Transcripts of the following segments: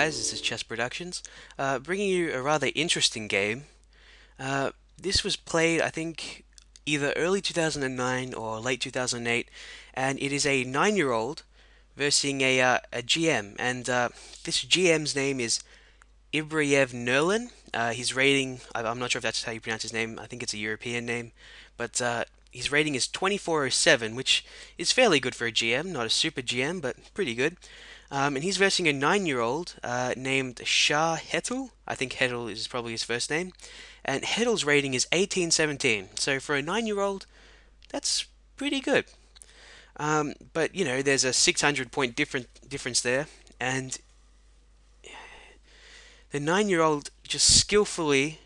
guys, this is Chess Productions, bringing you a rather interesting game. This was played, I think, either early 2009 or late 2008, and it is a 9-year-old versus a GM, and this GM's name is Ibrayev Nurlan. His rating, I'm not sure if that's how you pronounce his name, I think it's a European name, but his rating is 2407, which is fairly good for a GM, not a super GM, but pretty good. And he's versing a 9-year-old named Shah Hetul. I think Hetul is probably his first name. And Hetul's rating is 1817. So for a 9-year-old, that's pretty good. But you know, there's a 600 point difference there, and the 9-year-old just skillfully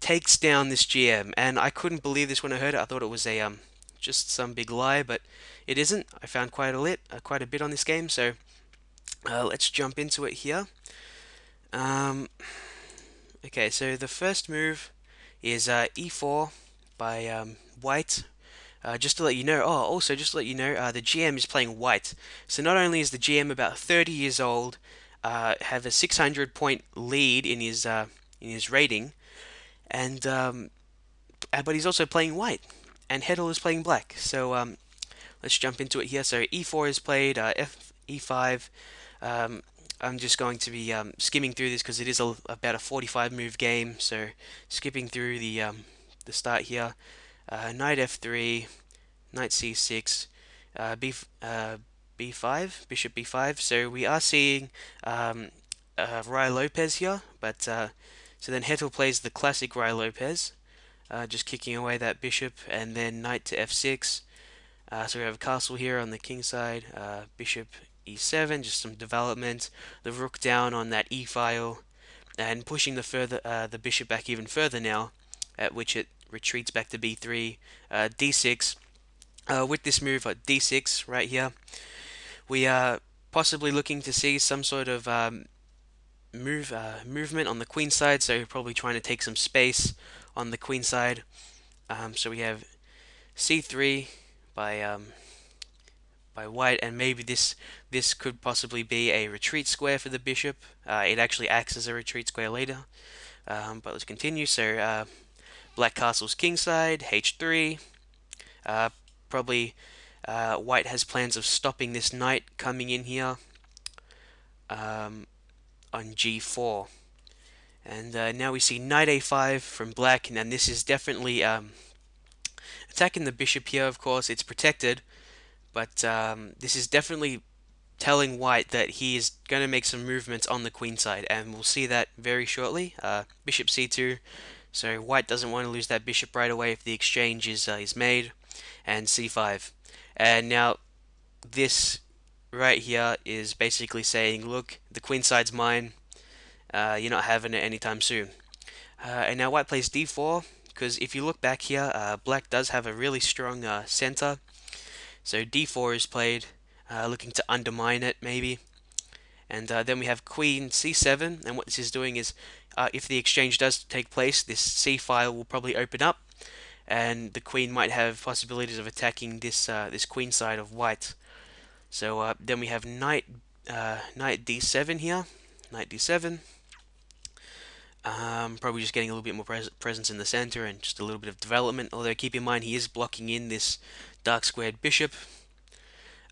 takes down this GM. And I couldn't believe this when I heard it. I thought it was a just some big lie, but it isn't. I found quite a bit on this game, so let's jump into it here. Um, okay, so the first move is e4 by white. Just to let you know, also just to let you know, the GM is playing white. So not only is the GM about 30 years old, have a 600 point lead in his rating, and but he's also playing white, and Hetul is playing black. So let's jump into it here. So e4 is played, e5. Um, I'm just going to be skimming through this because it is about a 45 move game. So skipping through the start here. Knight f3, knight c6, b5, bishop b5. So we are seeing Rai Lopez here, but so then Hetul plays the classic Rai Lopez, just kicking away that bishop, and then knight to f6. So we have a castle here on the king side, bishop e7, just some development, the rook down on that e file, and pushing the bishop back even further now, at which it retreats back to b3, d6. With this move at d6 right here, we are possibly looking to see some sort of movement on the queen side, so probably trying to take some space on the queen side. So we have c3 by white, and maybe this could possibly be a retreat square for the bishop. It actually acts as a retreat square later, but let's continue. So black castle's kingside, h3. Probably white has plans of stopping this knight coming in here on g4. And now we see knight a5 from black, and this is definitely attacking the bishop here. Of course, it's protected, but this is definitely telling white that he is going to make some movements on the queen side, and we'll see that very shortly. Bishop c2, so white doesn't want to lose that bishop right away if the exchange is made, and c5. And now this right here is basically saying, look, the queen side's mine, you're not having it anytime soon. And now white plays d4, because if you look back here, black does have a really strong center. So d4 is played, looking to undermine it maybe. And then we have queen c7, and what this is doing is, if the exchange does take place, this c file will probably open up, and the queen might have possibilities of attacking this queen side of white. So then we have knight d7 here, knight d7. Probably just getting a little bit more presence in the center and just a little bit of development. Although keep in mind he is blocking in this dark squared bishop.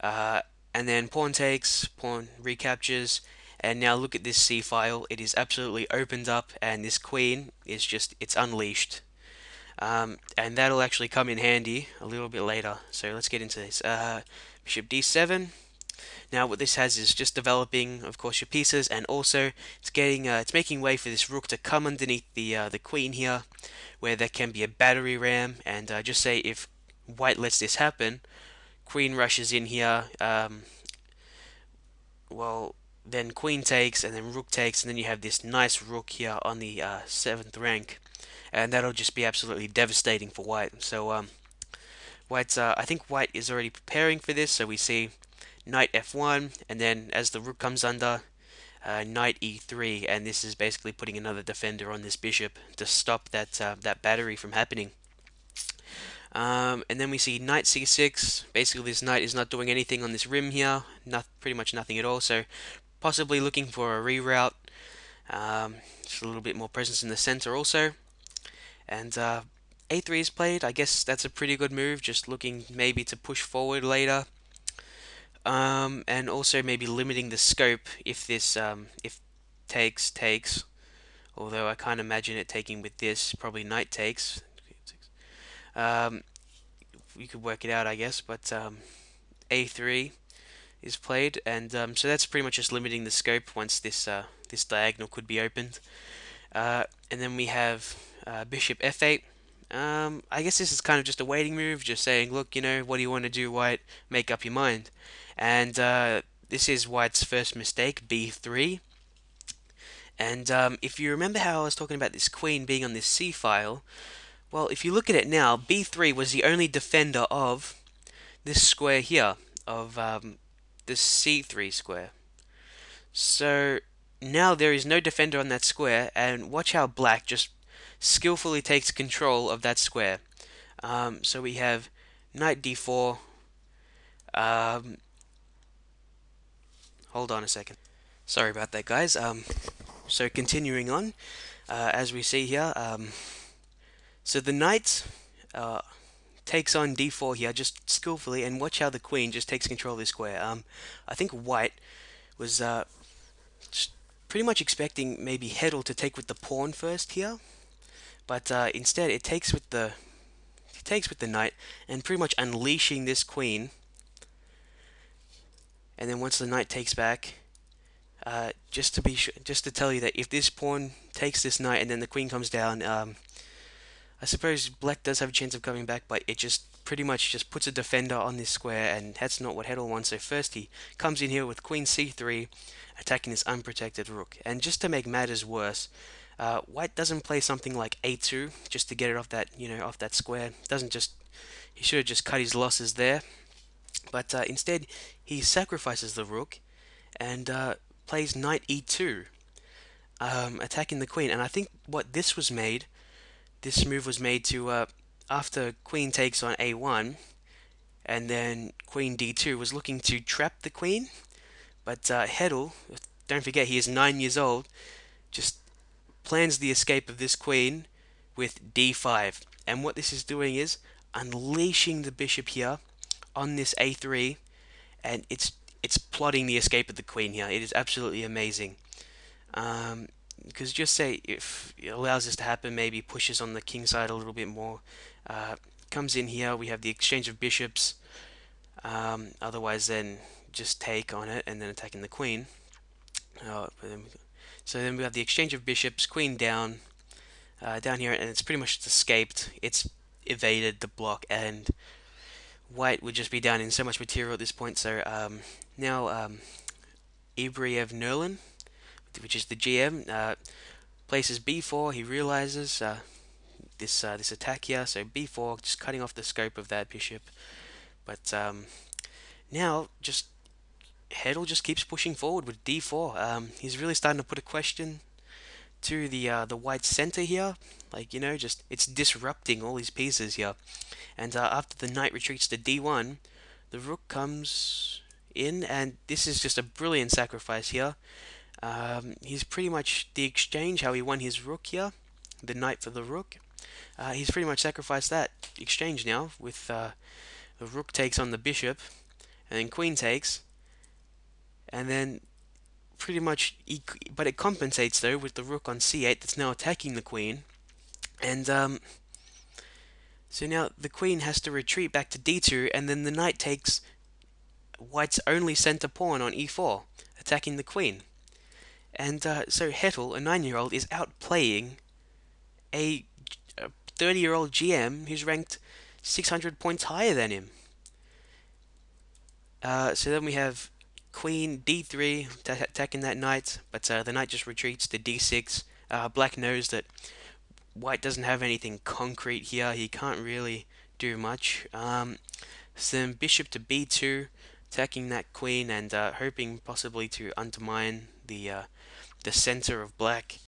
And then pawn takes, pawn recaptures, and now look at this c file. It is absolutely opened up, and this queen is it's unleashed. And that'll actually come in handy a little bit later. So let's get into this. Bishop d7. Now what this has is just developing, of course, your pieces, and also it's making way for this rook to come underneath the queen here, where there can be a battery ram. And just say if white lets this happen, queen rushes in here. Well, then queen takes, and then rook takes, and then you have this nice rook here on the 7th rank, and that'll just be absolutely devastating for white. So I think white is already preparing for this. So we see knight f1, and then as the rook comes under, knight e3, and this is basically putting another defender on this bishop to stop that battery from happening. And then we see knight c6. Basically, this knight is not doing anything on this rim here, pretty much nothing at all. So possibly looking for a reroute. Just a little bit more presence in the center also. And a3 is played. I guess that's a pretty good move, just looking maybe to push forward later. And also maybe limiting the scope if this if takes. Although I can't imagine it taking with this. Probably knight takes. Um, we could work it out, I guess. But a3 is played, and so that's pretty much just limiting the scope once this diagonal could be opened. And then we have bishop f8. I guess this is kind of just a waiting move, just saying, look, what do you want to do, White? Make up your mind. And this is White's first mistake, b3. And if you remember how I was talking about this queen being on this c file, well, if you look at it now, b3 was the only defender of this square here, of this c3 square. So now there is no defender on that square, and watch how black just skillfully takes control of that square. So we have knight d4. Hold on a second. Sorry about that, guys. So continuing on, as we see here, so the knight takes on d4 here, just skillfully, and watch how the queen just takes control of this square. I think White was pretty much expecting maybe Hetul to take with the pawn first here, but instead it takes with the knight, and pretty much unleashing this queen. And then once the knight takes back, just to tell you that if this pawn takes this knight and then the queen comes down, I suppose black does have a chance of coming back, but it just pretty much just puts a defender on this square, and that's not what Hetul wants. So first he comes in here with queen c3, attacking this unprotected rook. And just to make matters worse, White doesn't play something like a2 just to get it off that off that square. He should have just cut his losses there, but instead he sacrifices the rook and plays knight e2, attacking the queen. And I think this move was made to after queen takes on a1, and then queen d2 was looking to trap the queen, but Hetul, don't forget he is 9 years old, just plans the escape of this queen with d5. And what this is doing is unleashing the bishop here on this a3, and it's plotting the escape of the queen here. It is absolutely amazing. Because just say if it allows this to happen, maybe pushes on the king side a little bit more. Comes in here, we have the exchange of bishops. Otherwise, then just take on it and then attacking the queen. So then we have the exchange of bishops, queen down, down here, and it's pretty much escaped. It's evaded the block, and White would just be down in so much material at this point. So now Ibrayev Nurlan, which is the GM, places b4. He realizes this attack here, so b4, just cutting off the scope of that bishop. But now just Hetul just keeps pushing forward with d4. He's really starting to put a question to the white center here. Like, just it's disrupting all these pieces here. And after the knight retreats to d1, the rook comes in, and this is just a brilliant sacrifice here. He's pretty much the exchange, how he won his rook here, the knight for the rook. He's pretty much sacrificed that exchange now with the rook takes on the bishop, and then queen takes, and then pretty much, but it compensates though with the rook on c8 that's now attacking the queen, and so now the queen has to retreat back to d2, and then the knight takes White's only center pawn on e4, attacking the queen. And so Hetul, a 9-year-old, is outplaying a 30-year-old GM who's ranked 600 points higher than him. So then we have queen d3 attacking that knight, but the knight just retreats to d6. Black knows that White doesn't have anything concrete here. He can't really do much. So then bishop to b2, attacking that queen and hoping possibly to undermine the center of black.